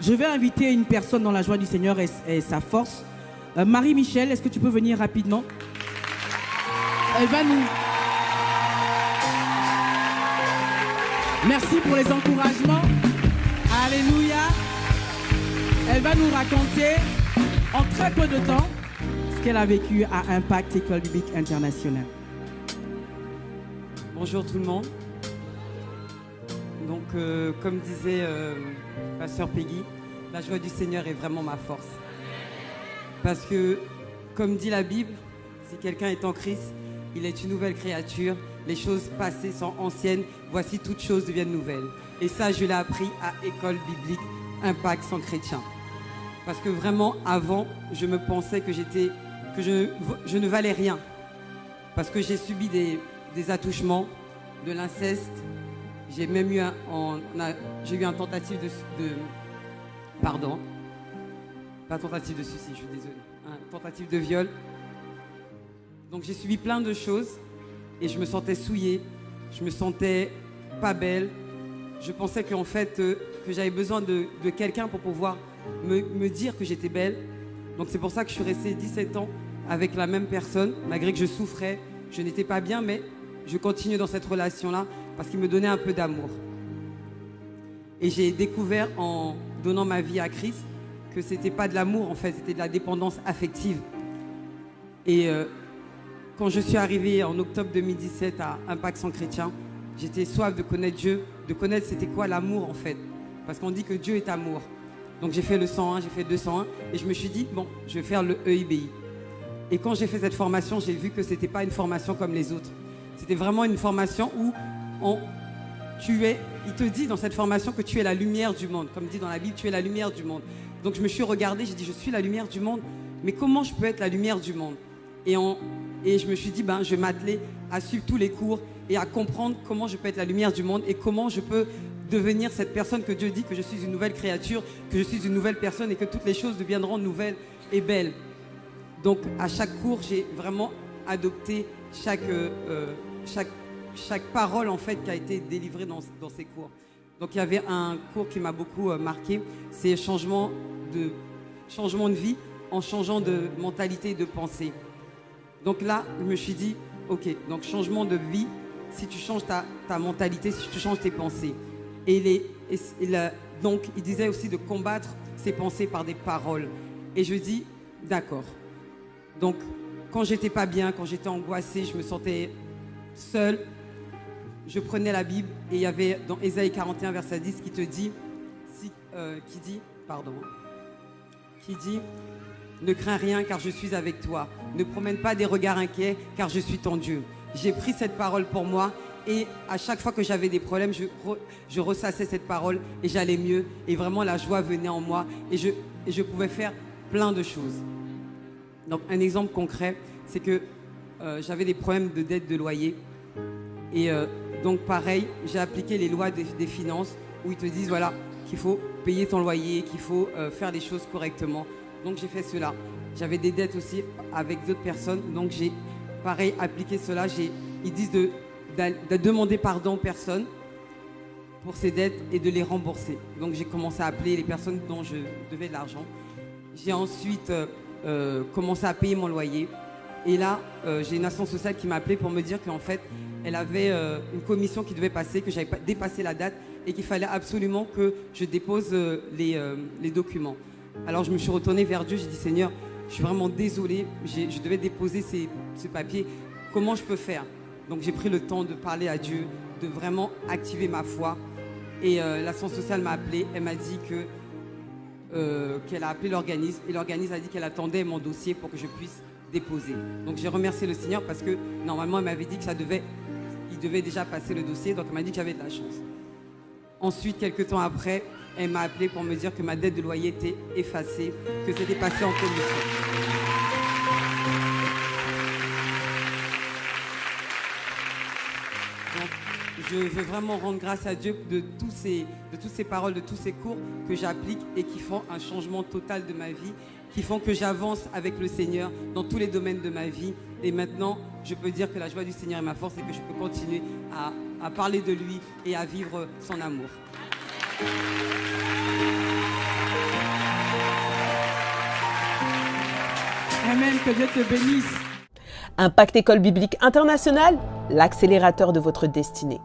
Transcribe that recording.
Je vais inviter une personne dans la joie du Seigneur et sa force. Marie-Michel, est-ce que tu peux venir rapidement? Elle va nous... Merci pour les encouragements. Alléluia. Elle va nous raconter en très peu de temps ce qu'elle a vécu à Impact École Biblique Internationale. Bonjour tout le monde. Donc, comme disait Pasteur Peggy, la joie du Seigneur est vraiment ma force. Parce que, comme dit la Bible, si quelqu'un est en Christ, il est une nouvelle créature. Les choses passées sont anciennes. Voici toutes choses deviennent nouvelles. Et ça, je l'ai appris à École Biblique Impact sans chrétien. Parce que vraiment, avant, je me pensais que je ne valais rien. Parce que j'ai subi des attouchements, de l'inceste. J'ai même eu j'ai eu une tentative pardon. Pas tentative de suicide, je suis désolée. Une tentative de viol. Donc j'ai subi plein de choses et je me sentais souillée, je me sentais pas belle. Je pensais qu'en fait, que j'avais besoin de quelqu'un pour pouvoir me dire que j'étais belle. Donc c'est pour ça que je suis restée 17 ans avec la même personne, malgré que je souffrais, je n'étais pas bien, mais je continuais dans cette relation-là parce qu'il me donnait un peu d'amour. Et j'ai découvert en donnant ma vie à Christ que c'était pas de l'amour en fait, c'était de la dépendance affective. Et quand je suis arrivée en octobre 2017 à Impact sans chrétien, j'étais soif de connaître Dieu, de connaître c'était quoi l'amour en fait. Parce qu'on dit que Dieu est amour. Donc j'ai fait le 101, j'ai fait 201 et je me suis dit, bon, je vais faire le EIBI. Et quand j'ai fait cette formation, j'ai vu que c'était pas une formation comme les autres. C'était vraiment une formation où il te dit dans cette formation que tu es la lumière du monde. Comme dit dans la Bible, tu es la lumière du monde. Donc je me suis regardée, j'ai dit, je suis la lumière du monde, mais comment je peux être la lumière du monde? Et je me suis dit, je vais m'atteler à suivre tous les cours et à comprendre comment je peux être la lumière du monde et comment je peux devenir cette personne que Dieu dit que je suis une nouvelle créature, que je suis une nouvelle personne et que toutes les choses deviendront nouvelles et belles. Donc à chaque cours, j'ai vraiment adopté chaque parole en fait qui a été délivrée dans ces cours. Donc il y avait un cours qui m'a beaucoup marqué, c'est changement de vie en changeant de mentalité et de pensée. Donc là, je me suis dit, ok, donc changement de vie, si tu changes ta mentalité, si tu changes tes pensées. Donc il disait aussi de combattre ses pensées par des paroles. Et je dis, d'accord. Donc quand j'étais pas bien, quand j'étais angoissée, je me sentais seule, je prenais la Bible et il y avait dans Ésaïe 41 verset 10 qui dit ne crains rien car je suis avec toi, ne promène pas des regards inquiets car je suis ton Dieu. J'ai pris cette parole pour moi et à chaque fois que j'avais des problèmes, je ressassais cette parole et j'allais mieux et vraiment la joie venait en moi et je pouvais faire plein de choses. Donc un exemple concret, c'est que j'avais des problèmes de dette de loyer et donc pareil, j'ai appliqué les lois des finances où ils te disent voilà qu'il faut payer ton loyer, qu'il faut faire les choses correctement. Donc j'ai fait cela. J'avais des dettes aussi avec d'autres personnes, donc j'ai pareil appliqué cela. Ils disent de demander pardon aux personnes pour ces dettes et de les rembourser. Donc j'ai commencé à appeler les personnes dont je devais de l'argent. J'ai ensuite commencé à payer mon loyer. Et là, j'ai une assistante sociale qui m'a appelé pour me dire qu'en fait, elle avait une commission qui devait passer, que j'avais dépassé la date et qu'il fallait absolument que je dépose les documents. Alors je me suis retournée vers Dieu, j'ai dit Seigneur, je suis vraiment désolée, je devais déposer ce papier, comment je peux faire? Donc j'ai pris le temps de parler à Dieu, de vraiment activer ma foi. Et l'assistante sociale m'a appelé, elle m'a dit qu'elle a appelé l'organisme et l'organisme a dit qu'elle attendait mon dossier pour que je puisse déposer. Donc j'ai remercié le Seigneur parce que normalement elle m'avait dit que il devait déjà passer le dossier, donc elle m'a dit que j'avais de la chance. Ensuite, quelques temps après, elle m'a appelé pour me dire que ma dette de loyer était effacée, que c'était passé en commission. Donc, je veux vraiment rendre grâce à Dieu de toutes ces paroles, de tous ces cours que j'applique et qui font un changement total de ma vie, qui font que j'avance avec le Seigneur dans tous les domaines de ma vie. Et maintenant, je peux dire que la joie du Seigneur est ma force et que je peux continuer à parler de lui et à vivre son amour. Amen, que Dieu te bénisse. Impact École Biblique Internationale, l'accélérateur de votre destinée.